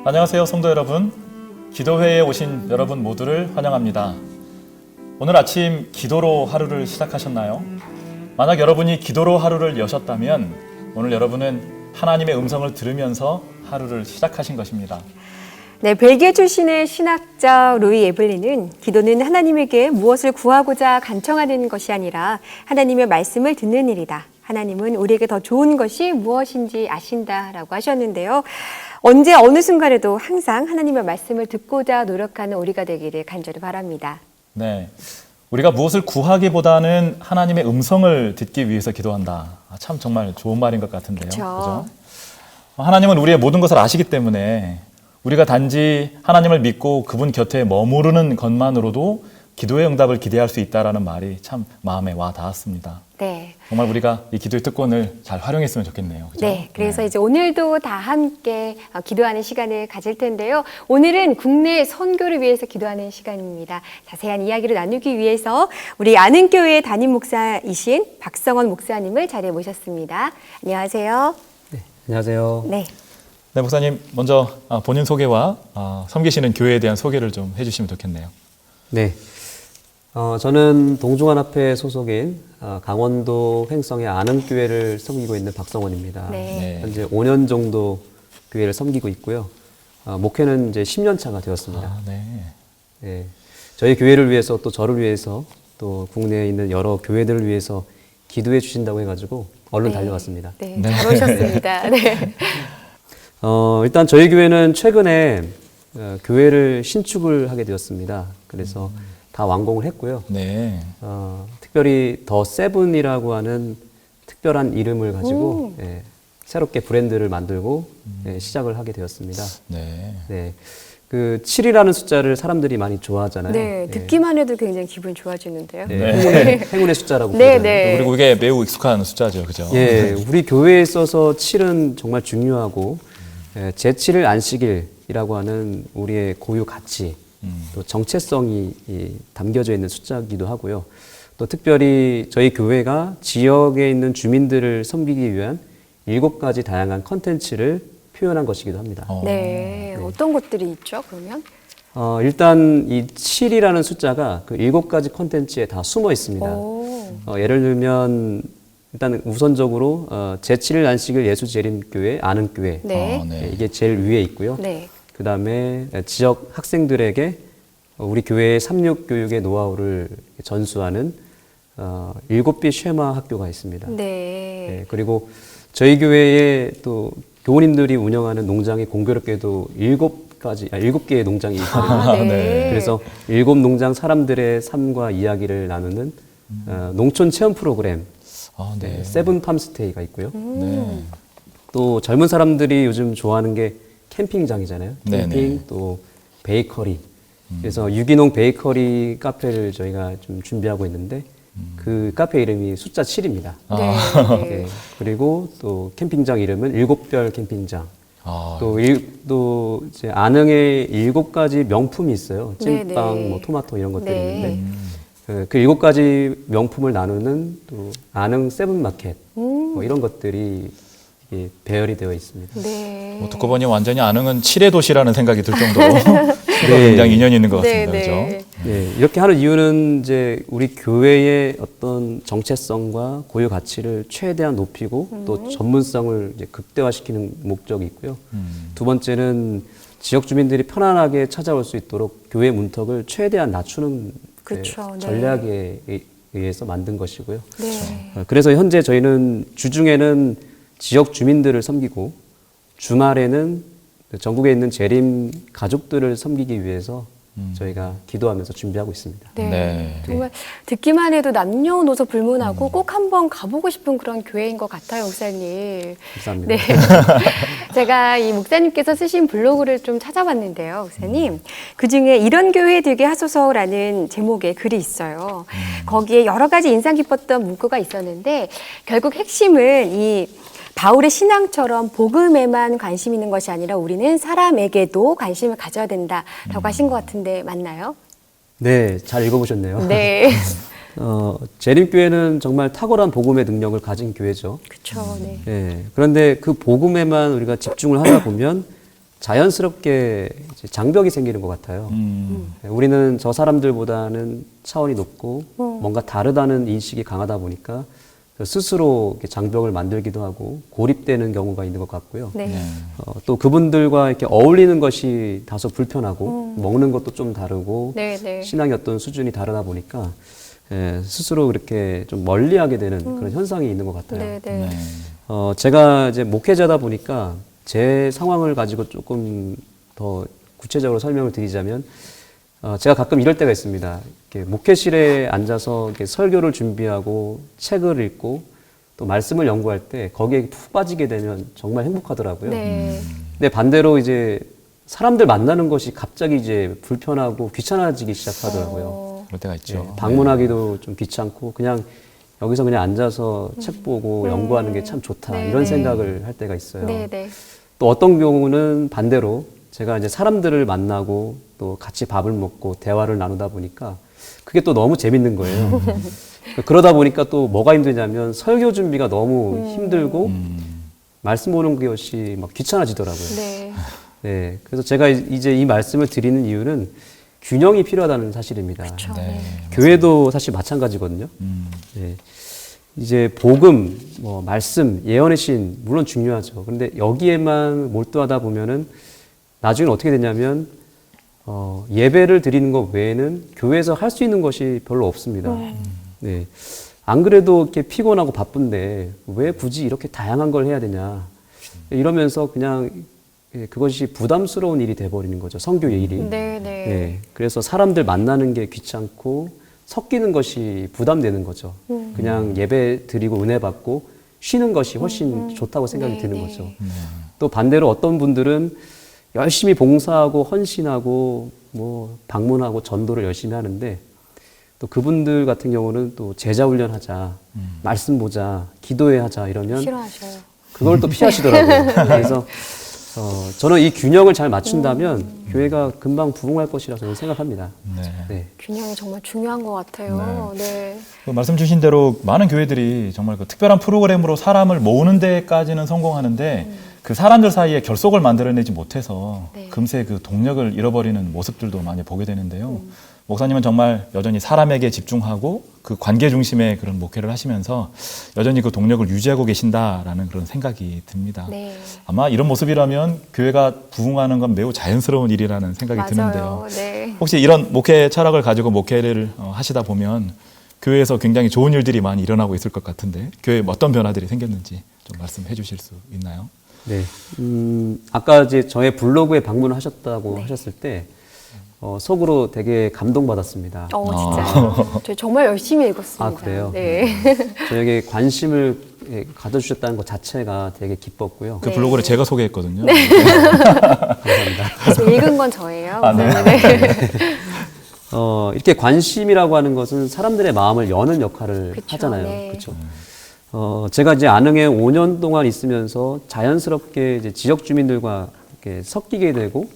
안녕하세요, 성도 여러분. 기도회에 오신 여러분 모두를 환영합니다. 오늘 아침 기도로 하루를 시작하셨나요? 만약 여러분이 기도로 하루를 여셨다면 오늘 여러분은 하나님의 음성을 들으면서 하루를 시작하신 것입니다. 네, 벨기에 출신의 신학자 루이 에블린은 기도는 하나님에게 무엇을 구하고자 간청하는 것이 아니라 하나님의 말씀을 듣는 일이다. 하나님은 우리에게 더 좋은 것이 무엇인지 아신다라고 하셨는데요. 언제 어느 순간에도 항상 하나님의 말씀을 듣고자 노력하는 우리가 되기를 간절히 바랍니다. 네, 우리가 무엇을 구하기보다는 하나님의 음성을 듣기 위해서 기도한다. 참 정말 좋은 말인 것 같은데요. 그죠? 하나님은 우리의 모든 것을 아시기 때문에 우리가 단지 하나님을 믿고 그분 곁에 머무르는 것만으로도 기도의 응답을 기대할 수 있다는 말이 참 마음에 와 닿았습니다. 네. 정말 우리가 이 기도의 특권을 잘 활용했으면 좋겠네요. 그죠? 네, 그래서 이제 오늘도 다 함께 기도하는 시간을 가질 텐데요. 오늘은 국내 선교를 위해서 기도하는 시간입니다. 자세한 이야기를 나누기 위해서 우리 아는교회 담임 목사이신 박성원 목사님을 자리에 모셨습니다. 안녕하세요. 네, 안녕하세요. 네. 네, 목사님 먼저 본인 소개와 섬기시는 교회에 대한 소개를 좀 해주시면 좋겠네요. 네, 저는 동중환합회 소속인 강원도 횡성의 아는교회를 섬기고 있는 박성원입니다. 네. 현재 5년 정도 교회를 섬기고 있고요. 목회는 이제 10년 차가 되었습니다. 네. 네, 저희 교회를 위해서 또 저를 위해서 또 국내에 있는 여러 교회들을 위해서 기도해 주신다고 해가지고 얼른 달려왔습니다. 네, 잘 오셨습니다. 네. 일단 저희 교회는 최근에 교회를 신축을 하게 되었습니다. 그래서 다 완공을 했고요. 네. 특별히 더 세븐이라고 하는 특별한 이름을 가지고 새롭게 브랜드를 만들고 시작을 하게 되었습니다. 네. 네. 그 7이라는 숫자를 사람들이 많이 좋아하잖아요. 네, 듣기만 해도 굉장히 기분이 좋아지는데요. 네. 행운의 숫자라고 네, 부르잖아요. 네. 그리고 이게 매우 익숙한 숫자죠, 그죠? 예, 우리 교회에 있어서 7은 정말 중요하고 제7일 안식일이라고 하는 우리의 고유 가치, 또 정체성이 담겨져 있는 숫자이기도 하고요. 또 특별히 저희 교회가 지역에 있는 주민들을 섬기기 위한 7가지 다양한 컨텐츠를 표현한 것이기도 합니다. 네, 어떤 것들이 있죠, 그러면? 일단 이 7이라는 숫자가 그 7가지 컨텐츠에 다 숨어 있습니다. 예를 들면 일단 우선적으로 제7일 안식일 예수재림교회 아는교회 네. 네. 이게 제일 위에 있고요. 네. 그 다음에 지역 학생들에게 우리 교회의 삼육 교육의 노하우를 전수하는 7빛 쉐마 학교가 있습니다. 네. 그리고 저희 교회에 또 교우님들이 운영하는 농장이 공교롭게도 7개의 농장이 있거든요. 네. 그래서 7 농장 사람들의 삶과 이야기를 나누는 농촌 체험 프로그램 네. 세븐 팜스테이가 있고요. 네. 또 젊은 사람들이 요즘 좋아하는 게 캠핑장이잖아요. 캠핑 네네. 또 베이커리. 그래서 유기농 베이커리 카페를 저희가 좀 준비하고 있는데 그 카페 이름이 숫자 7입니다. 네. 네. 그리고 또 캠핑장 이름은 7별 캠핑장. 아, 또 이제 안흥에 7가지 명품이 있어요. 찐빵, 네네. 뭐 토마토 이런 것들이 네. 있는데 그 7가지 명품을 나누는 또 안흥 세븐마켓 뭐 이런 것들이 이게 배열이 되어 있습니다. 네. 뭐 듣고 보니 완전히 안흥은 7의 도시라는 생각이 들 정도로 굉장히 인연이 있는 것 같습니다. 네, 그죠? 네. 네, 이렇게 하는 이유는 이제 우리 교회의 어떤 정체성과 고유 가치를 최대한 높이고 또 전문성을 이제 극대화시키는 목적이 있고요. 두 번째는 지역 주민들이 편안하게 찾아올 수 있도록 교회 문턱을 최대한 낮추는 그쵸, 네. 전략에 의해서 만든 것이고요. 네. 그래서 현재 저희는 주중에는 지역 주민들을 섬기고 주말에는 전국에 있는 재림 가족들을 섬기기 위해서 저희가 기도하면서 준비하고 있습니다. 네. 네. 정말 듣기만 해도 남녀노소 불문하고 꼭 한번 가보고 싶은 그런 교회인 것 같아요, 목사님. 감사합니다. 네. 제가 이 목사님께서 쓰신 블로그를 좀 찾아봤는데요, 목사님. 그 중에 이런 교회 되게 하소서라는 제목의 글이 있어요. 거기에 여러 가지 인상 깊었던 문구가 있었는데 결국 핵심은 이 바울의 신앙처럼 복음에만 관심 있는 것이 아니라 우리는 사람에게도 관심을 가져야 된다라고 하신 것 같은데 맞나요? 네, 잘 읽어보셨네요. 네. 재림교회는 정말 탁월한 복음의 능력을 가진 교회죠. 그렇죠. 네. 네, 그런데 그 복음에만 우리가 집중을 하다 보면 자연스럽게 이제 장벽이 생기는 것 같아요. 우리는 저 사람들보다는 차원이 높고 뭔가 다르다는 인식이 강하다 보니까 스스로 이렇게 장벽을 만들기도 하고 고립되는 경우가 있는 것 같고요. 네. 또 그분들과 이렇게 어울리는 것이 다소 불편하고 먹는 것도 좀 다르고 네, 네. 신앙의 어떤 수준이 다르다 보니까 스스로 그렇게 좀 멀리하게 되는 그런 현상이 있는 것 같아요. 네, 네. 제가 이제 목회자다 보니까 제 상황을 가지고 조금 더 구체적으로 설명을 드리자면 제가 가끔 이럴 때가 있습니다. 이렇게 목회실에 앉아서 이렇게 설교를 준비하고 책을 읽고 또 말씀을 연구할 때 거기에 푹 빠지게 되면 정말 행복하더라고요. 네. 근데 반대로 이제 사람들 만나는 것이 갑자기 이제 불편하고 귀찮아지기 시작하더라고요. 그럴 때가 있죠. 방문하기도 좀 귀찮고 그냥 여기서 그냥 앉아서 책 보고 연구하는 게 참 좋다 네, 이런 네. 생각을 할 때가 있어요. 네, 네. 또 어떤 경우는 반대로 제가 이제 사람들을 만나고 또 같이 밥을 먹고 대화를 나누다 보니까 그게 또 너무 재밌는 거예요. 그러다 보니까 또 뭐가 힘드냐면 설교 준비가 너무 힘들고 말씀 보는 것이 막 귀찮아지더라고요. 네. 네, 그래서 제가 이제 이 말씀을 드리는 이유는 균형이 필요하다는 사실입니다. 그렇죠. 네. 교회도 사실 마찬가지거든요. 네. 이제 복음, 뭐 말씀, 예언의 신 물론 중요하죠. 그런데 여기에만 몰두하다 보면은 나중에 어떻게 되냐면 예배를 드리는 것 외에는 교회에서 할 수 있는 것이 별로 없습니다. 네. 안 그래도 이렇게 피곤하고 바쁜데 왜 굳이 이렇게 다양한 걸 해야 되냐 이러면서 그냥 그것이 부담스러운 일이 돼버리는 거죠. 선교의 일이. 네, 네. 네. 그래서 사람들 만나는 게 귀찮고 섞이는 것이 부담되는 거죠. 그냥 예배 드리고 은혜 받고 쉬는 것이 훨씬 좋다고 생각이 네, 드는 네. 거죠. 또 반대로 어떤 분들은 열심히 봉사하고 헌신하고 뭐 방문하고 전도를 열심히 하는데 또 그분들 같은 경우는 또 제자 훈련하자, 말씀 보자, 기도회 하자 이러면 싫어하셔요. 그걸 또 피하시더라고요. 그래서 저는 이 균형을 잘 맞춘다면 교회가 금방 부흥할 것이라고 저는 생각합니다. 네. 네. 균형이 정말 중요한 것 같아요. 네. 그 말씀 주신 대로 많은 교회들이 정말 그 특별한 프로그램으로 사람을 모으는 데까지는 성공하는데 그 사람들 사이에 결속을 만들어내지 못해서 네. 금세 그 동력을 잃어버리는 모습들도 많이 보게 되는데요. 목사님은 정말 여전히 사람에게 집중하고 그 관계 중심의 그런 목회를 하시면서 여전히 그 동력을 유지하고 계신다라는 그런 생각이 듭니다. 네. 아마 이런 모습이라면 교회가 부흥하는 건 매우 자연스러운 일이라는 생각이 드는데요. 맞아요. 네. 혹시 이런 목회 철학을 가지고 목회를 하시다 보면 교회에서 굉장히 좋은 일들이 많이 일어나고 있을 것 같은데 교회에 어떤 변화들이 생겼는지 좀 말씀해 주실 수 있나요? 네. 아까 이제 저의 블로그에 방문을 하셨다고 하셨을 때 속으로 되게 감동받았습니다. 진짜요? 저 정말 열심히 읽었습니다. 아, 그래요? 네. 저에게 관심을 가져주셨다는 것 자체가 되게 기뻤고요. 그 네. 블로그를 제가 소개했거든요. 감사합니다. 그래서 읽은 건 저예요. 아, 네. 네. 이렇게 관심이라고 하는 것은 사람들의 마음을 여는 역할을 그쵸, 하잖아요. 네. 그렇죠. 제가 이제 안흥에 5년 동안 있으면서 자연스럽게 이제 지역 주민들과 이렇게 섞이게 되고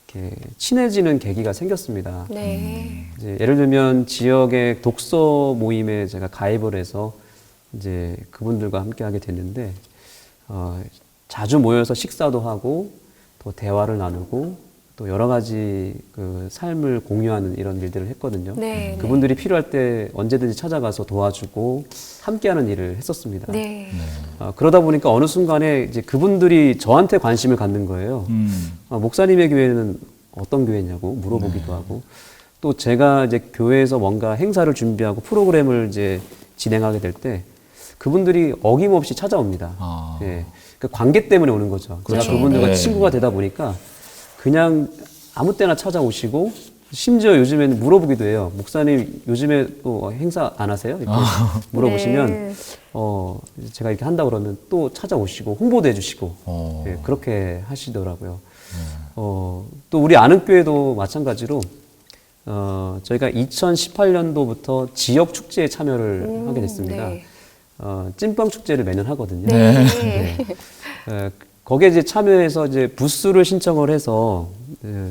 이렇게 친해지는 계기가 생겼습니다. 네. 이제 예를 들면 지역의 독서 모임에 제가 가입을 해서 이제 그분들과 함께 하게 됐는데 자주 모여서 식사도 하고 또 대화를 나누고 또 여러 가지 그 삶을 공유하는 이런 일들을 했거든요. 네. 그분들이 필요할 때 언제든지 찾아가서 도와주고 함께하는 일을 했었습니다. 네. 그러다 보니까 어느 순간에 이제 그분들이 저한테 관심을 갖는 거예요. 목사님의 교회는 어떤 교회냐고 물어보기도 하고 또 제가 이제 교회에서 뭔가 행사를 준비하고 프로그램을 이제 진행하게 될 때 그분들이 어김없이 찾아옵니다. 예. 그 관계 때문에 오는 거죠. 그렇죠. 제가 그분들과 네. 친구가 되다 보니까 그냥 아무 때나 찾아오시고 심지어 요즘에는 물어보기도 해요. 목사님 요즘에 또 행사 안 하세요? 이렇게 물어보시면 네. 제가 이렇게 한다 그러면 또 찾아오시고 홍보도 해주시고 예, 그렇게 하시더라고요. 또 우리 아는교회도 마찬가지로 저희가 2018년도부터 지역 축제에 참여를 하게 됐습니다. 네. 찐빵 축제를 매년 하거든요. 네. 거기에 이제 참여해서 이제 부스를 신청을 해서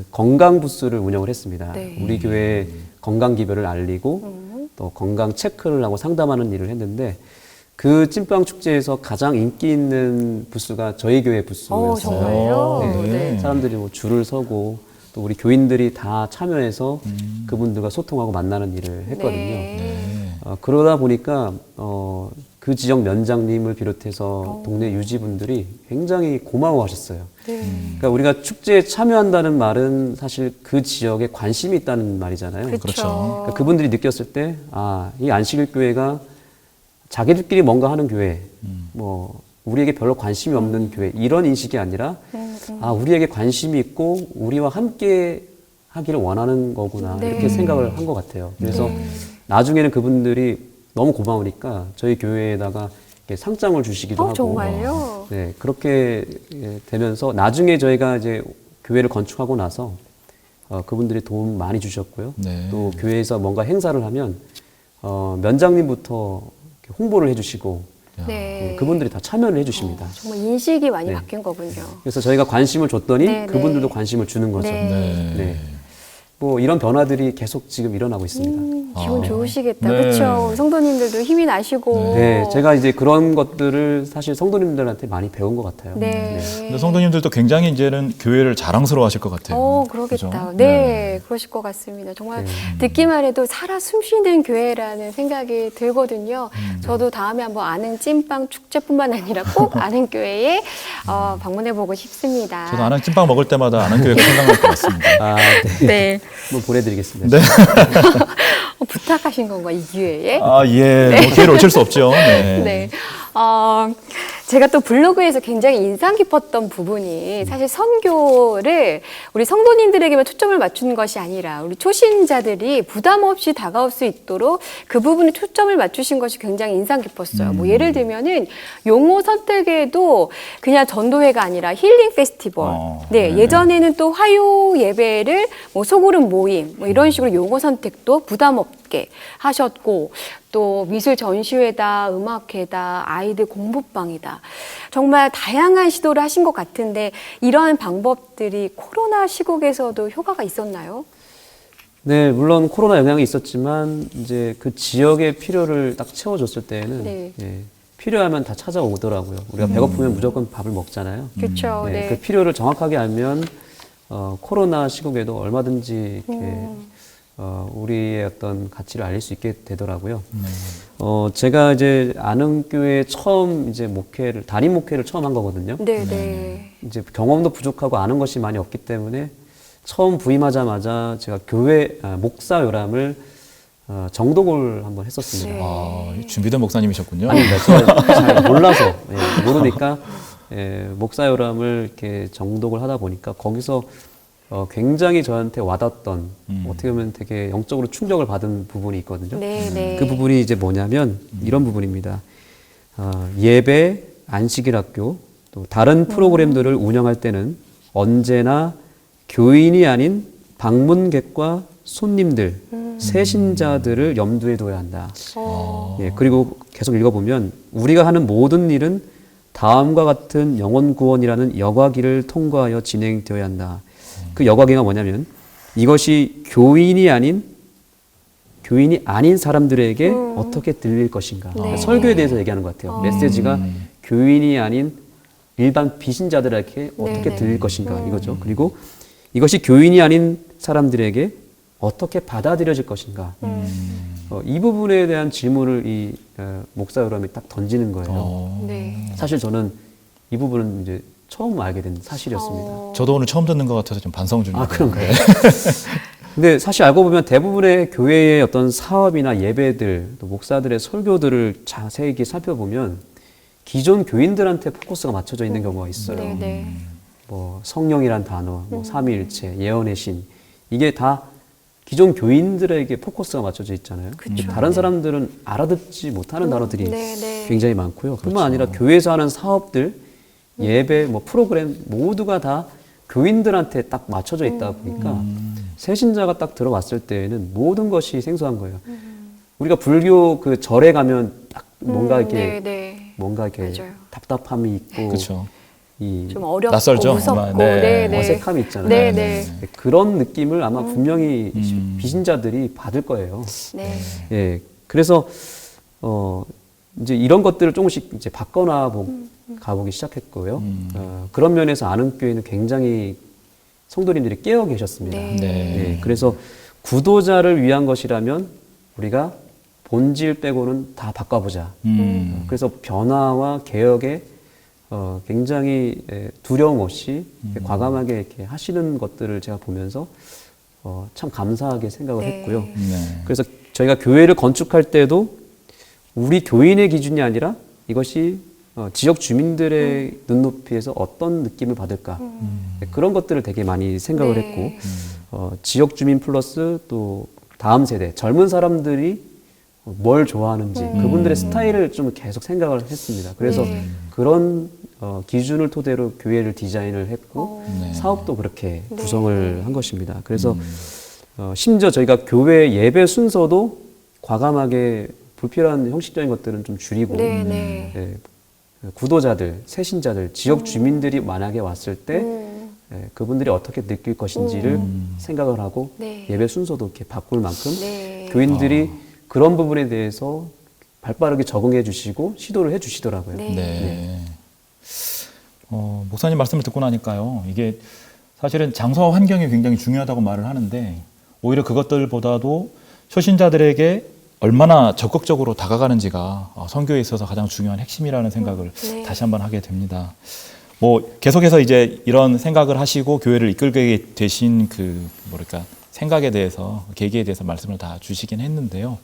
건강 부스를 운영을 했습니다. 네. 우리 교회 건강 기별을 알리고 또 건강 체크를 하고 상담하는 일을 했는데 그 찐빵 축제에서 가장 인기 있는 부스가 저희 교회 부스였어요. 정말요? 네. 네. 사람들이 뭐 줄을 서고 또 우리 교인들이 다 참여해서 그분들과 소통하고 만나는 일을 했거든요. 네. 그러다 보니까 그 지역 면장님을 비롯해서 동네 유지분들이 굉장히 고마워하셨어요. 네. 그러니까 우리가 축제에 참여한다는 말은 사실 그 지역에 관심이 있다는 말이잖아요. 그렇죠. 그러니까 그분들이 느꼈을 때, 이 안식일 교회가 자기들끼리 뭔가 하는 교회, 뭐 우리에게 별로 관심이 없는 교회 이런 인식이 아니라, 우리에게 관심이 있고 우리와 함께 하기를 원하는 거구나 네. 이렇게 생각을 한 것 같아요. 그래서 나중에는 그분들이 너무 고마우니까 저희 교회에다가 이렇게 상장을 주시기도 하고, 정말요? 네 그렇게 되면서 나중에 저희가 이제 교회를 건축하고 나서 그분들이 도움 많이 주셨고요. 네. 또 교회에서 뭔가 행사를 하면 면장님부터 이렇게 홍보를 해주시고 네. 그분들이 다 참여를 해주십니다. 정말 인식이 많이 네. 바뀐 거군요. 그래서 저희가 관심을 줬더니 네, 그분들도 네. 관심을 주는 거죠. 네. 네. 네. 뭐 이런 변화들이 계속 지금 일어나고 있습니다. 기분 좋으시겠다. 네. 그렇죠. 성도님들도 힘이 나시고. 네, 제가 이제 그런 것들을 사실 성도님들한테 많이 배운 것 같아요. 네. 근데 성도님들도 굉장히 이제는 교회를 자랑스러워하실 것 같아요. 그러겠다. 그죠? 네, 그러실 것 같습니다. 정말 네. 듣기만 해도 살아 숨쉬는 교회라는 생각이 들거든요. 저도 다음에 한번 아는 찐빵 축제뿐만 아니라 꼭 아는 교회에 방문해보고 싶습니다. 저도 아는 찐빵 먹을 때마다 아는 교회가 생각날 것 같습니다. 네. 뭐 보내드리겠습니다. 네. 부탁하신 건가, 이 기회에? 예. 뭐 기회를 놓칠 수 없죠. 네. 네. 제가 또 블로그에서 굉장히 인상 깊었던 부분이 사실 선교를 우리 성도님들에게만 초점을 맞춘 것이 아니라 우리 초신자들이 부담 없이 다가올 수 있도록 그 부분에 초점을 맞추신 것이 굉장히 인상 깊었어요. 뭐 예를 들면은 용어 선택에도 그냥 전도회가 아니라 힐링 페스티벌. 네, 네. 예전에는 또 화요 예배를 뭐 소그룹 모임 뭐 이런 식으로 용어 선택도 부담 없게 하셨고 또 미술 전시회다, 음악회다, 아이들 공부방이다. 정말 다양한 시도를 하신 것 같은데 이런 방법들이 코로나 시국에서도 효과가 있었나요? 네, 물론 코로나 영향이 있었지만 이제 그 지역의 필요를 딱 채워줬을 때는 네. 필요하면 다 찾아오더라고요. 우리가 배고프면 무조건 밥을 먹잖아요. 그렇죠. 네, 네. 그 필요를 정확하게 알면 코로나 시국에도 얼마든지 이렇게 우리의 어떤 가치를 알릴 수 있게 되더라고요. 제가 이제 아는 교회 처음 이제 담임 목회를 처음 한 거거든요. 네, 네. 이제 경험도 부족하고 아는 것이 많이 없기 때문에 처음 부임하자마자 제가 목사 요람을 정독을 한번 했었습니다. 네. 준비된 목사님이셨군요. 아니, 제가 잘 몰라서 모르니까 목사 요람을 이렇게 정독을 하다 보니까 거기서 굉장히 저한테 와닿던 어떻게 보면 되게 영적으로 충격을 받은 부분이 있거든요. 네, 네. 그 부분이 이제 뭐냐면 이런 부분입니다. 예배, 안식일 학교, 또 다른 프로그램들을 운영할 때는 언제나 교인이 아닌 방문객과 손님들, 세신자들을 염두에 둬야 한다. 예, 그리고 계속 읽어보면 우리가 하는 모든 일은 다음과 같은 영혼 구원이라는 여과기를 통과하여 진행되어야 한다. 그 여과기가 뭐냐면 이것이 교인이 아닌 사람들에게 어떻게 들릴 것인가. 네. 설교에 대해서 얘기하는 것 같아요. 메시지가 교인이 아닌 일반 비신자들에게 어떻게 네, 들릴 것인가 이거죠. 그리고 이것이 교인이 아닌 사람들에게 어떻게 받아들여질 것인가. 이 부분에 대한 질문을 이 목사 요람이 딱 던지는 거예요. 네. 사실 저는 이 부분은 이제 처음 알게 된 사실이었습니다. 저도 오늘 처음 듣는 것 같아서 좀 반성 중입니다. 그런가요? 근데 사실 알고 보면 대부분의 교회의 어떤 사업이나 예배들, 또 목사들의 설교들을 자세히 살펴보면 기존 교인들한테 포커스가 맞춰져 있는 경우가 있어요. 네, 네. 뭐 성령이란 단어, 뭐 삼위일체, 예언의 신 이게 다 기존 교인들에게 포커스가 맞춰져 있잖아요. 그쵸. 다른 사람들은 알아듣지 못하는 단어들이 네, 네. 굉장히 많고요. 뿐만 아니라 교회에서 하는 사업들, 예배, 뭐 프로그램 모두가 다 교인들한테 딱 맞춰져 있다 보니까 새신자가 딱 들어왔을 때에는 모든 것이 생소한 거예요. 우리가 불교 그 절에 가면 딱 뭔가 이렇게 네, 네. 뭔가 이렇게 맞아요. 답답함이 있고 그렇죠. 이 좀 어렵고 낯설죠, 무섭고 정말. 네. 네, 네. 어색함이 있잖아요. 네, 네. 그런 느낌을 아마 분명히 비신자들이 받을 거예요. 네. 예, 그래서 이제 이런 것들을 조금씩 이제 가보기 시작했고요. 그런 면에서 아는교회는 굉장히 성도님들이 깨어 계셨습니다. 네. 네, 그래서 구도자를 위한 것이라면 우리가 본질 빼고는 다 바꿔보자. 그래서 변화와 개혁에 굉장히 두려움 없이 과감하게 이렇게 하시는 것들을 제가 보면서 참 감사하게 생각을 네. 했고요. 네. 그래서 저희가 교회를 건축할 때도 우리 교인의 기준이 아니라 이것이 지역 주민들의 눈높이에서 어떤 느낌을 받을까 그런 것들을 되게 많이 생각을 네. 했고 지역 주민 플러스 또 다음 세대 젊은 사람들이 뭘 좋아하는지 그분들의 스타일을 좀 계속 생각을 했습니다. 그래서 네. 그런 기준을 토대로 교회를 디자인을 했고 네. 사업도 그렇게 네. 구성을 한 것입니다. 그래서 심지어 저희가 교회 예배 순서도 과감하게 불필요한 형식적인 것들은 좀 줄이고 네, 네. 예, 구도자들, 새신자들, 지역 주민들이 만약에 왔을 때 그분들이 어떻게 느낄 것인지를 생각을 하고 네. 예배 순서도 이렇게 바꿀 만큼 네. 교인들이 그런 부분에 대해서 발빠르게 적응해 주시고 시도를 해 주시더라고요. 네. 네. 목사님 말씀을 듣고 나니까요. 이게 사실은 장소와 환경이 굉장히 중요하다고 말을 하는데 오히려 그것들보다도 초신자들에게 얼마나 적극적으로 다가가는지가 선교에 있어서 가장 중요한 핵심이라는 생각을 네. 다시 한번 하게 됩니다. 뭐 계속해서 이제 이런 생각을 하시고 교회를 이끌게 되신 뭐랄까 생각에 대해서 계기에 대해서 말씀을 다 주시긴 했는데요.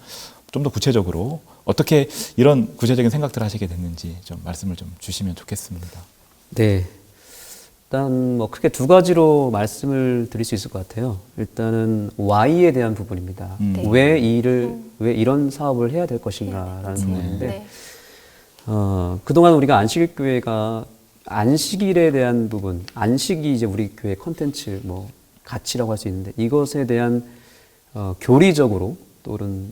좀 더 구체적으로 어떻게 이런 구체적인 생각들을 하시게 됐는지 좀 말씀을 좀 주시면 좋겠습니다. 네. 일단 뭐 크게 두 가지로 말씀을 드릴 수 있을 것 같아요. 일단은 Y에 대한 부분입니다. 네. 왜 이런 사업을 해야 될 것인가라는 부분인데 네. 그동안 우리가 안식일교회가 안식일에 대한 부분, 안식이 이제 우리 교회 컨텐츠 뭐 가치라고 할 수 있는데 이것에 대한 교리적으로 또는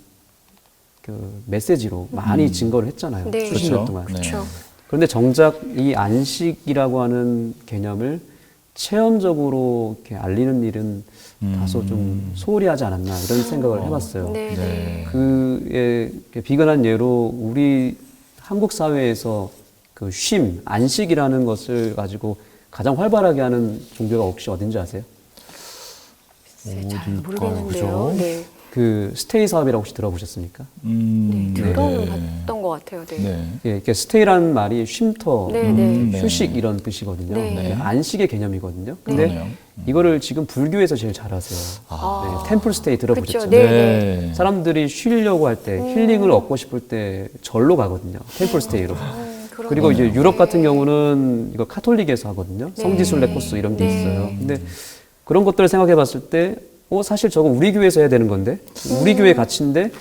그 메시지로 많이 증거를 했잖아요. 네. 수십 년 동안. 그렇죠. 그런데 정작 이 안식이라고 하는 개념을 체험적으로 이렇게 알리는 일은 다소 좀 소홀히 하지 않았나 이런 생각을 해봤어요. 네. 네. 그의 비근한 예로 우리 한국 사회에서 그 쉼, 안식이라는 것을 가지고 가장 활발하게 하는 종교가 혹시 어딘지 아세요? 잘 모르겠는데요. 네. 그 스테이 사업이라고 혹시 들어보셨습니까? 네. 들어는 봤던 것 같아요. 네. 네. 예, 이렇게 스테이라는 말이 쉼터, 네, 네. 휴식 이런 뜻이거든요. 네. 네, 안식의 개념이거든요. 근데 그러네요. 이거를 지금 불교에서 제일 잘하세요. 네, 템플 스테이 들어보셨죠? 그쵸. 네. 네. 사람들이 쉬려고 할 때, 힐링을 얻고 싶을 때 절로 가거든요. 템플 스테이로. 그리고 이제 유럽 같은 경우는 이거 카톨릭에서 하거든요. 성지순례 코스 이런 게 있어요. 근데 그런 것들을 생각해 봤을 때, 사실 저거 우리 교회에서 해야 되는 건데, 우리 교회 가치인데,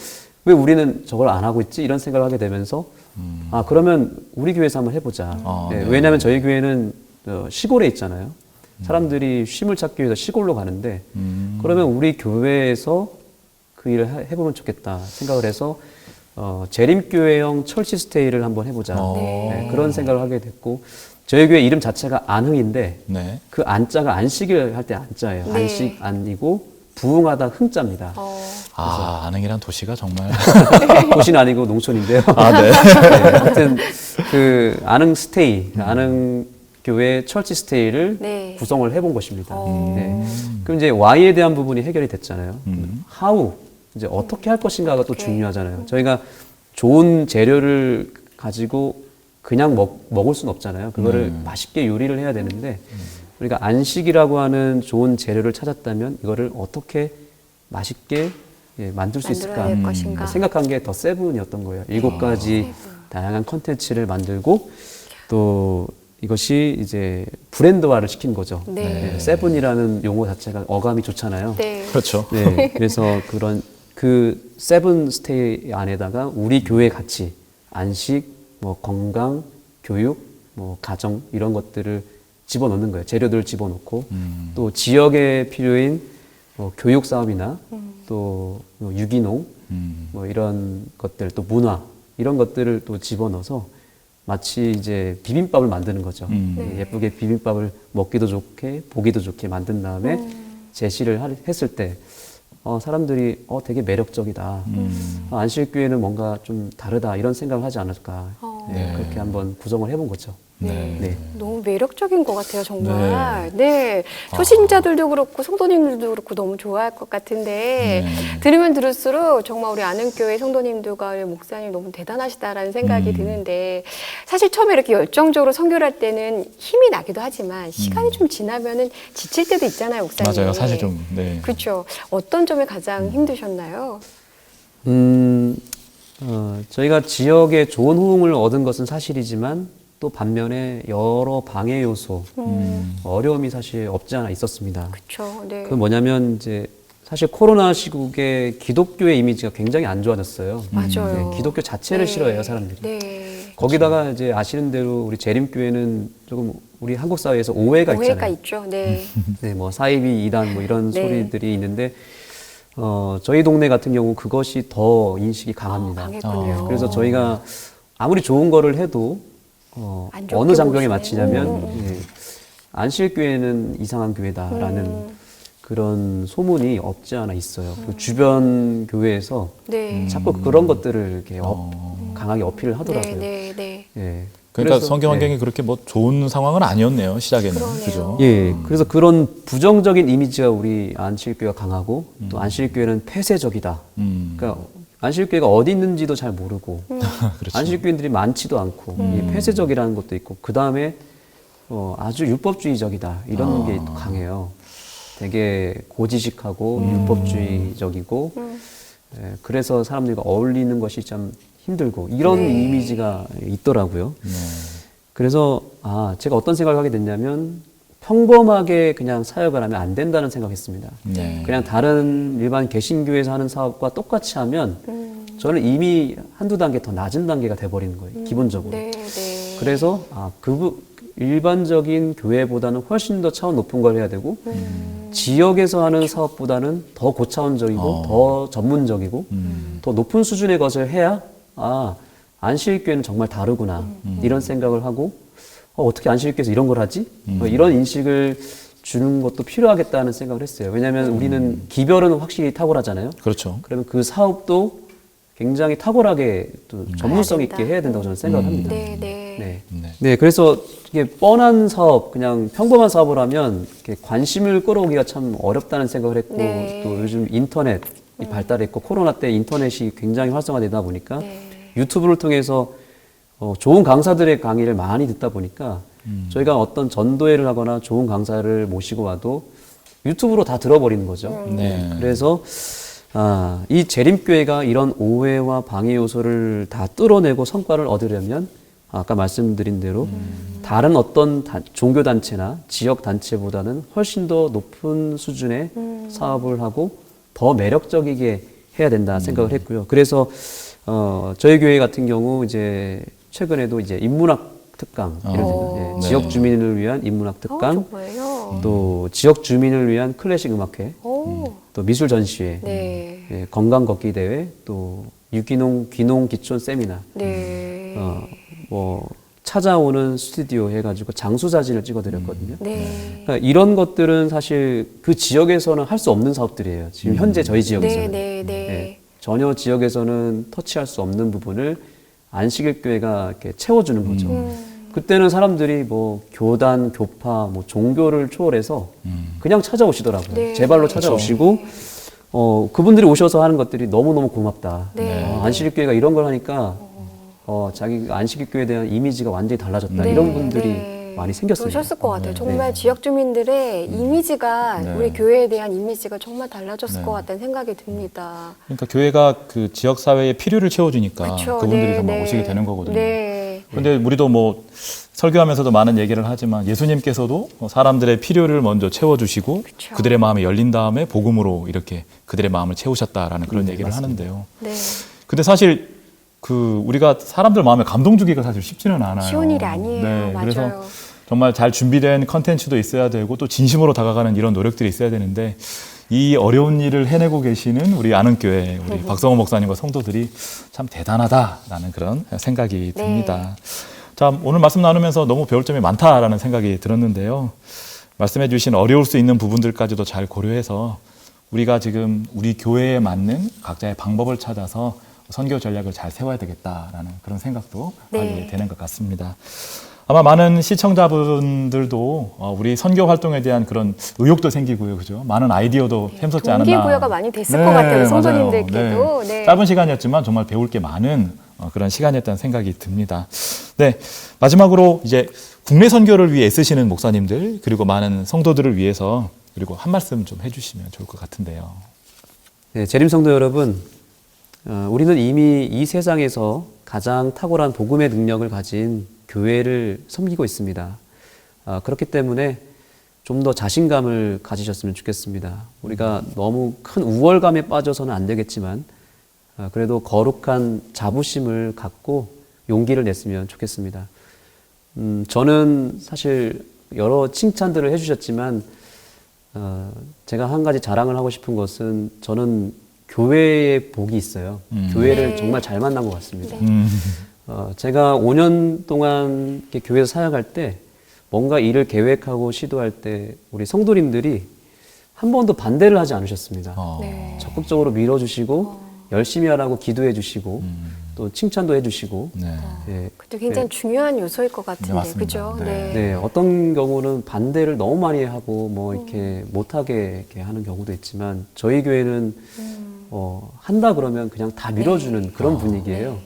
왜 우리는 저걸 안 하고 있지? 이런 생각을 하게 되면서, 그러면 우리 교회에서 한번 해보자. 네, 왜냐하면 저희 교회는 시골에 있잖아요. 사람들이 쉼을 찾기 위해서 시골로 가는데, 그러면 우리 교회에서 그 일을 해보면 좋겠다 생각을 해서, 재림교회형 철치 스테이를 한번 해보자. 네, 그런 생각을 하게 됐고, 저희 교회 이름 자체가 안흥인데, 네. 그 안자가 안식일 할 때 안자예요. 네. 안식 안이고, 부흥하다 흥자입니다. 안흥이란 도시가 정말. 도시는 아니고 농촌인데요. 네. 네, 하여튼, 그 안흥 스테이, 안흥 교회 철치 스테이를 네. 구성을 해본 것입니다. 네. 그럼 이제 Y에 대한 부분이 해결이 됐잖아요. How, 이제 어떻게 할 것인가가 또 중요하잖아요. 저희가 좋은 재료를 가지고 그냥 먹을 수는 없잖아요. 그거를 맛있게 요리를 해야 되는데 우리가 안식이라고 하는 좋은 재료를 찾았다면 이거를 어떻게 맛있게 만들 수 있을까 될 것인가. 생각한 게 더 세븐이었던 거예요. 7가지 다양한 컨텐츠를 만들고 또 이것이 이제 브랜드화를 시킨 거죠. 네. 세븐이라는 용어 자체가 어감이 좋잖아요. 네. 그렇죠. 네, 그래서 그 세븐 스테이 안에다가 우리 교회 가치, 안식, 뭐 건강, 교육, 뭐 가정 이런 것들을 집어넣는 거예요. 재료들을 집어넣고 또 지역에 필요인 뭐 교육 사업이나 또 유기농 뭐 이런 것들 또 문화 이런 것들을 또 집어넣어서 마치 이제 비빔밥을 만드는 거죠. 예쁘게 비빔밥을 먹기도 좋게 보기도 좋게 만든 다음에 제시를 했을 때 사람들이 되게 매력적이다. 안식교회는 뭔가 좀 다르다 이런 생각을 하지 않을까. 네. 그렇게 한번 구성을 해본 거죠. 네. 네. 너무 매력적인 것 같아요, 정말. 네. 초신자들도 그렇고 성도님들도 그렇고 너무 좋아할 것 같은데 들으면 들을수록 정말 우리 아는교회 성도님들과 우리 목사님 너무 대단하시다라는 생각이 드는데 사실 처음에 이렇게 열정적으로 선교를 할 때는 힘이 나기도 하지만 시간이 좀 지나면은 지칠 때도 있잖아요, 목사님. 맞아요. 사실 좀. 네. 그렇죠. 어떤 점이 가장 힘드셨나요? 저희가 지역에 좋은 호응을 얻은 것은 사실이지만 또 반면에 여러 방해 요소, 어려움이 사실 없지 않아 있었습니다. 그렇죠. 네. 그 뭐냐면 이제 사실 코로나 시국에 기독교의 이미지가 굉장히 안 좋아졌어요. 맞아요. 네, 기독교 자체를 네. 싫어해요, 사람들이. 네. 거기다가 이제 아시는 대로 우리 재림교회는 조금 우리 한국 사회에서 오해가 있잖아요. 오해가 있죠. 네. 네, 뭐 사이비 이단 뭐 이런 네. 소리들이 있는데 저희 동네 같은 경우 그것이 더 인식이 강합니다. 강했군요. 그래서 저희가 아무리 좋은 거를 해도 안 좋게 어느 장병에 보시네. 맞히냐면 예, 안실교회는 이상한 교회다라는 그런 소문이 없지 않아 있어요. 그 주변 교회에서 네. 자꾸 그런 것들을 이렇게 강하게 어필을 하더라고요. 네, 네, 네. 예. 그러니까 그래서, 성교 환경이 그렇게 뭐 좋은 상황은 아니었네요. 시작에는. 그러네요. 그죠? 예, 그래서 그런 부정적인 이미지가 우리 안실교회가 강하고 또 안실교회는 폐쇄적이다. 그러니까 안실교회가 어디 있는지도 잘 모르고 그렇죠. 안실교인들이 많지도 않고 이 폐쇄적이라는 것도 있고 그 다음에 아주 율법주의적이다 이런 게 또 강해요. 되게 고지식하고 율법주의적이고 그래서 사람들과 어울리는 것이 참 힘들고 이런 네. 이미지가 있더라고요. 네. 그래서 제가 어떤 생각을 하게 됐냐면 평범하게 그냥 사역을 하면 안 된다는 생각했습니다. 네. 그냥 다른 일반 개신교회에서 하는 사업과 똑같이 하면 저는 이미 한두 단계 더 낮은 단계가 돼버리는 거예요. 기본적으로. 네, 네. 그래서 일반적인 교회보다는 훨씬 더 차원 높은 걸 해야 되고 지역에서 하는 사업보다는 더 고차원적이고 더 전문적이고 더 높은 수준의 것을 해야 안식교회는 정말 다르구나 이런 생각을 하고 어떻게 안식교회에서 이런 걸 하지? 이런 인식을 주는 것도 필요하겠다는 생각을 했어요. 왜냐하면 우리는 기별은 확실히 탁월하잖아요. 그렇죠. 그러면 그 사업도 굉장히 탁월하게 또 전문성 있게 해야 된다고 저는 생각을 합니다. 네, 네. 네. 네. 네, 그래서 이게 뻔한 사업, 그냥 평범한 사업을 하면 이렇게 관심을 끌어오기가 참 어렵다는 생각을 했고, 네. 또 요즘 인터넷이 발달했고, 코로나 때 인터넷이 굉장히 활성화되다 보니까 네. 유튜브를 통해서 좋은 강사들의 강의를 많이 듣다 보니까 저희가 어떤 전도회를 하거나 좋은 강사를 모시고 와도 유튜브로 다 들어버리는 거죠. 네. 그래서 이 재림교회가 이런 오해와 방해 요소를 다 뚫어내고 성과를 얻으려면 아까 말씀드린 대로 다른 어떤 종교단체나 지역단체보다는 훨씬 더 높은 수준의 사업을 하고 더 매력적이게 해야 된다 생각을 했고요. 그래서 저희 교회 같은 경우 이제 최근에도 이제 인문학 특강, 예를 들면 네. 지역 주민을 위한 인문학 특강, 정말요? 또 지역 주민을 위한 클래식 음악회, 오. 또 미술 전시회, 네. 예, 건강 걷기 대회, 또 유기농 귀농 기촌 세미나, 네. 뭐 찾아오는 스튜디오 해가지고 장수 사진을 찍어드렸거든요. 네. 그러니까 이런 것들은 사실 그 지역에서는 할 수 없는 사업들이에요. 지금 현재 저희 지역에서는 네, 네, 네. 예, 전혀 지역에서는 터치할 수 없는 부분을 안식일교회가 이렇게 채워주는 거죠. 그때는 사람들이 뭐 교단, 교파, 뭐 종교를 초월해서 그냥 찾아오시더라고요. 네. 제 발로 찾아오시고 그분들이 오셔서 하는 것들이 너무너무 고맙다. 네. 안식일교회가 이런 걸 하니까 자기 안식일교회에 대한 이미지가 완전히 달라졌다. 네. 이런 분들이 네. 많이 생겼습니다. 그러셨을 것 같아요. 정말 지역 주민들의 이미지가 네. 우리 교회에 대한 이미지가 정말 달라졌을 네. 것 같다는 생각이 듭니다. 그러니까 교회가 그 지역 사회의 필요를 채워주니까 그쵸? 그분들이 네, 정말 네. 오시게 되는 거거든요. 네. 근데 우리도 뭐 설교하면서도 많은 얘기를 하지만 예수님께서도 사람들의 필요를 먼저 채워주시고 그쵸. 그들의 마음이 열린 다음에 복음으로 이렇게 그들의 마음을 채우셨다라는 그런 얘기를 하는데요. 네. 근데 사실 그 우리가 사람들 마음에 감동 주기가 사실 쉽지는 않아요. 쉬운 일이 아니에요. 네, 맞아요. 그래서 정말 잘 준비된 컨텐츠도 있어야 되고 또 진심으로 다가가는 이런 노력들이 있어야 되는데 이 어려운 일을 해내고 계시는 우리 아는교회 우리 박성호 목사님과 성도들이 참 대단하다라는 그런 생각이 네. 듭니다. 자, 오늘 말씀 나누면서 너무 배울 점이 많다라는 생각이 들었는데요. 말씀해 주신 어려울 수 있는 부분들까지도 잘 고려해서 우리가 지금 우리 교회에 맞는 각자의 방법을 찾아서 선교 전략을 잘 세워야 되겠다라는 그런 생각도 하게 되는 것 같습니다. 아마 많은 시청자분들도 우리 선교 활동에 대한 그런 의욕도 생기고요, 그죠? 많은 아이디어도 샘솟지 않았나. 동기부여가 많이 됐을 것 같아요, 성도님들께도. 네. 짧은 시간이었지만 정말 배울 게 많은 그런 시간이었다는 생각이 듭니다. 네, 마지막으로 이제 국내 선교를 위해 애쓰시는 목사님들 그리고 많은 성도들을 위해서 그리고 한 말씀 좀 해주시면 좋을 것 같은데요. 네, 재림 성도 여러분, 우리는 이미 이 세상에서 가장 탁월한 복음의 능력을 가진 교회를 섬기고 있습니다. 그렇기 때문에 좀 더 자신감을 가지셨으면 좋겠습니다. 우리가 너무 큰 우월감에 빠져서는 안 되겠지만 그래도 거룩한 자부심을 갖고 용기를 냈으면 좋겠습니다. 저는 사실 여러 칭찬들을 해주셨지만 제가 한 가지 자랑을 하고 싶은 것은 저는 교회에 복이 있어요. 교회를 정말 잘 만난 것 같습니다. 제가 5년 동안 이렇게 교회에서 사역할 때 뭔가 일을 계획하고 시도할 때 우리 성도님들이 한 번도 반대를 하지 않으셨습니다. 적극적으로 밀어주시고 열심히 하라고 기도해 주시고 또 칭찬도 해주시고. 네. 그것도 굉장히 중요한 요소일 것 같은데, 네, 그죠? 네, 어떤 경우는 반대를 너무 많이 하고 뭐 이렇게 못하게 이렇게 하는 경우도 있지만 저희 교회는 한다 그러면 그냥 다 밀어주는 그런 분위기예요.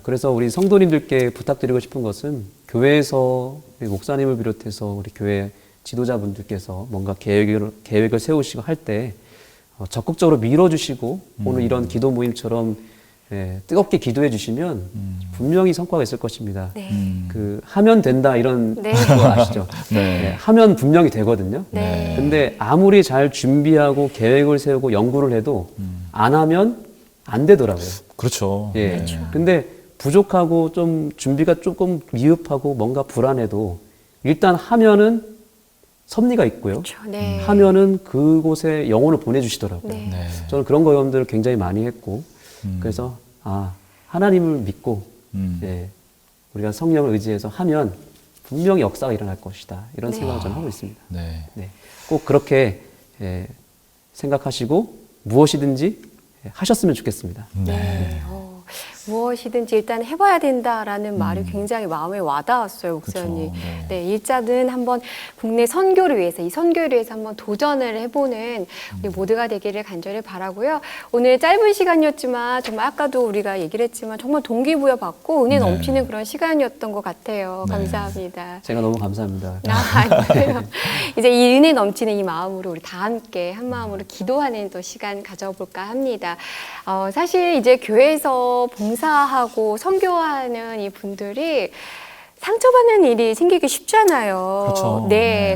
그래서 우리 성도님들께 부탁드리고 싶은 것은 교회에서 우리 목사님을 비롯해서 우리 교회 지도자분들께서 뭔가 계획을 세우시고 할 때 적극적으로 밀어주시고 오늘 이런 기도 모임처럼 뜨겁게 기도해 주시면 분명히 성과가 있을 것입니다. 그 하면 된다 이런 거 아시죠? 하면 분명히 되거든요. 근데 아무리 잘 준비하고 계획을 세우고 연구를 해도 안 하면 안 되더라고요. 그렇죠. 그렇죠. 근데 부족하고 좀 준비가 조금 미흡하고 뭔가 불안해도 일단 하면은 섭리가 있고요. 그렇죠. 하면은 그곳에 영혼을 보내주시더라고요. 저는 그런 경험들을 굉장히 많이 했고 그래서 하나님을 믿고 우리가 성령을 의지해서 하면 분명히 역사가 일어날 것이다. 이런 생각을 저는 하고 있습니다. 꼭 그렇게 생각하시고 무엇이든지 하셨으면 좋겠습니다. 무엇이든지 일단 해봐야 된다라는 말이 굉장히 마음에 와닿았어요, 목사님. 일단은 한번 국내 선교를 위해서, 이 선교를 위해서 한번 도전을 해보는 우리 모두가 되기를 간절히 바라고요. 오늘 짧은 시간이었지만 정말 아까도 우리가 얘기를 했지만 정말 동기부여 받고 은혜 넘치는 그런 시간이었던 것 같아요. 감사합니다. 제가 너무 감사합니다. 아니에요. 이제 이 은혜 넘치는 이 마음으로 우리 다 함께 한 마음으로 기도하는 또 시간 가져볼까 합니다. 사실 이제 교회에서 봉사하고 선교하는 이 분들이 상처받는 일이 생기기 쉽잖아요. 그렇죠.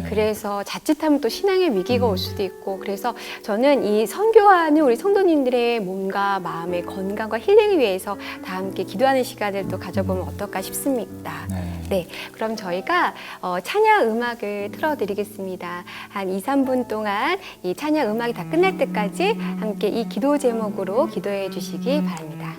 그래서 자칫하면 또 신앙의 위기가 올 수도 있고, 그래서 저는 이 선교하는 우리 성도님들의 몸과 마음의 건강과 힐링을 위해서 다 함께 기도하는 시간을 또 가져보면 어떨까 싶습니다. 그럼 저희가 찬양 음악을 틀어드리겠습니다. 한 2, 3분 동안 이 찬양 음악이 다 끝날 때까지 함께 이 기도 제목으로 기도해 주시기 바랍니다.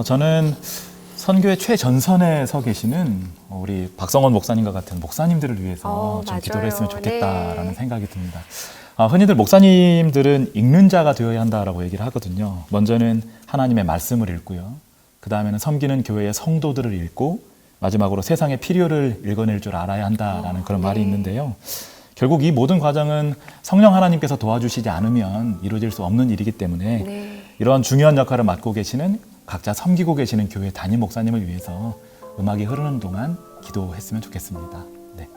저는 선교의 최전선에 서 계시는 우리 박성원 목사님과 같은 목사님들을 위해서 좀 기도를 했으면 좋겠다라는 네. 생각이 듭니다. 흔히들 목사님들은 읽는 자가 되어야 한다라고 얘기를 하거든요. 먼저는 하나님의 말씀을 읽고요. 그 다음에는 섬기는 교회의 성도들을 읽고 마지막으로 세상의 필요를 읽어낼 줄 알아야 한다라는 그런 말이 있는데요. 결국 이 모든 과정은 성령 하나님께서 도와주시지 않으면 이루어질 수 없는 일이기 때문에 이런 중요한 역할을 맡고 계시는 각자 섬기고 계시는 교회 담임 목사님을 위해서 음악이 흐르는 동안 기도했으면 좋겠습니다. 네.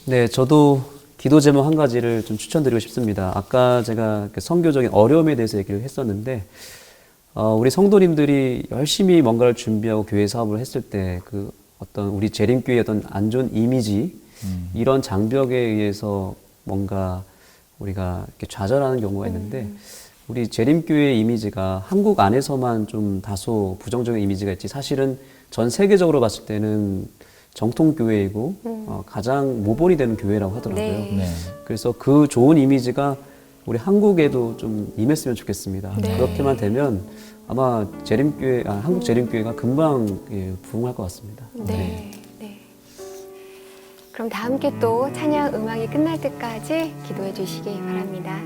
네, 저도 기도 제목 한 가지를 좀 추천드리고 싶습니다. 아까 제가 선교적인 어려움에 대해서 얘기를 했었는데, 우리 성도님들이 열심히 뭔가를 준비하고 교회 사업을 했을 때 그 어떤 우리 재림교회의 어떤 안 좋은 이미지, 이런 장벽에 의해서 뭔가 우리가 이렇게 좌절하는 경우가 있는데, 우리 재림교회의 이미지가 한국 안에서만 좀 다소 부정적인 이미지가 있지, 사실은 전 세계적으로 봤을 때는 정통교회이고 가장 모본이 되는 교회라고 하더라고요. 네. 네. 그래서 그 좋은 이미지가 우리 한국에도 좀 임했으면 좋겠습니다. 네. 그렇게만 되면 아마 재림교회, 한국 재림교회가 금방 부흥할 것 같습니다. 네. 네. 그럼 다 함께 또 찬양 음악이 끝날 때까지 기도해 주시기 바랍니다.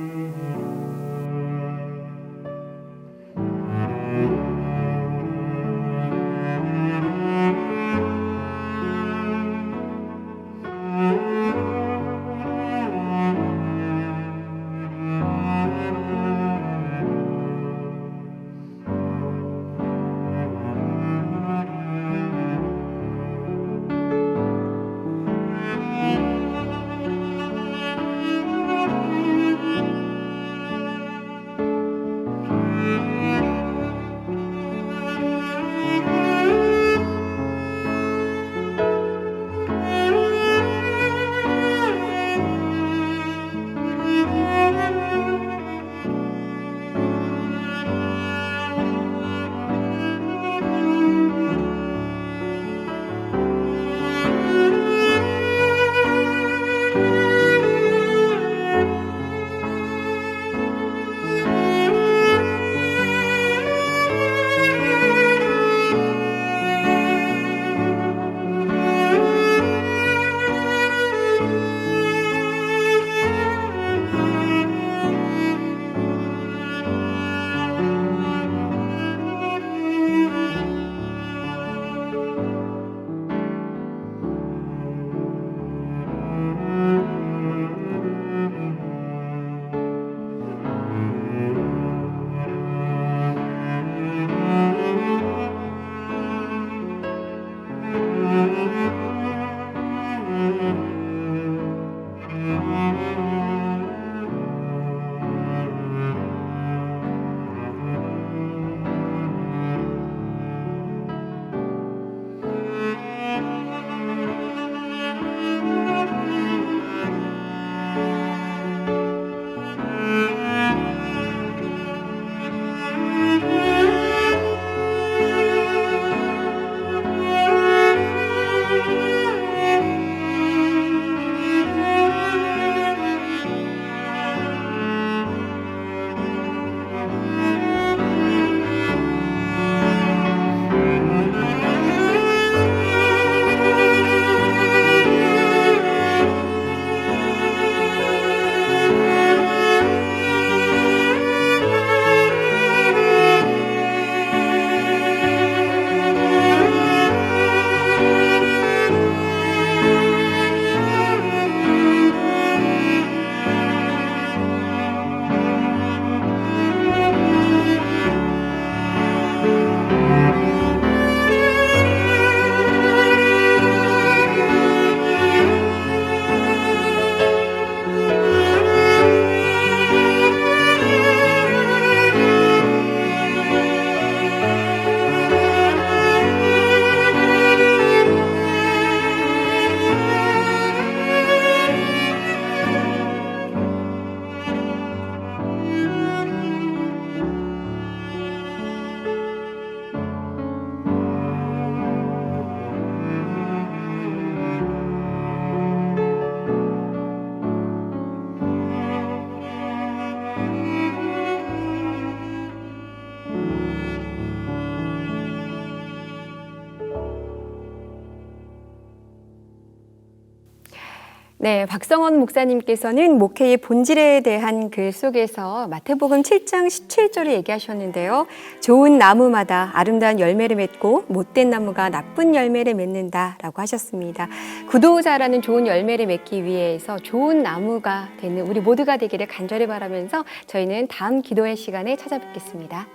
네, 박성원 목사님께서는 목회의 본질에 대한 글 속에서 마태복음 7장 17절을 얘기하셨는데요. 좋은 나무마다 아름다운 열매를 맺고 못된 나무가 나쁜 열매를 맺는다라고 하셨습니다. 구도자라는 좋은 열매를 맺기 위해서 좋은 나무가 되는 우리 모두가 되기를 간절히 바라면서 저희는 다음 기도의 시간에 찾아뵙겠습니다.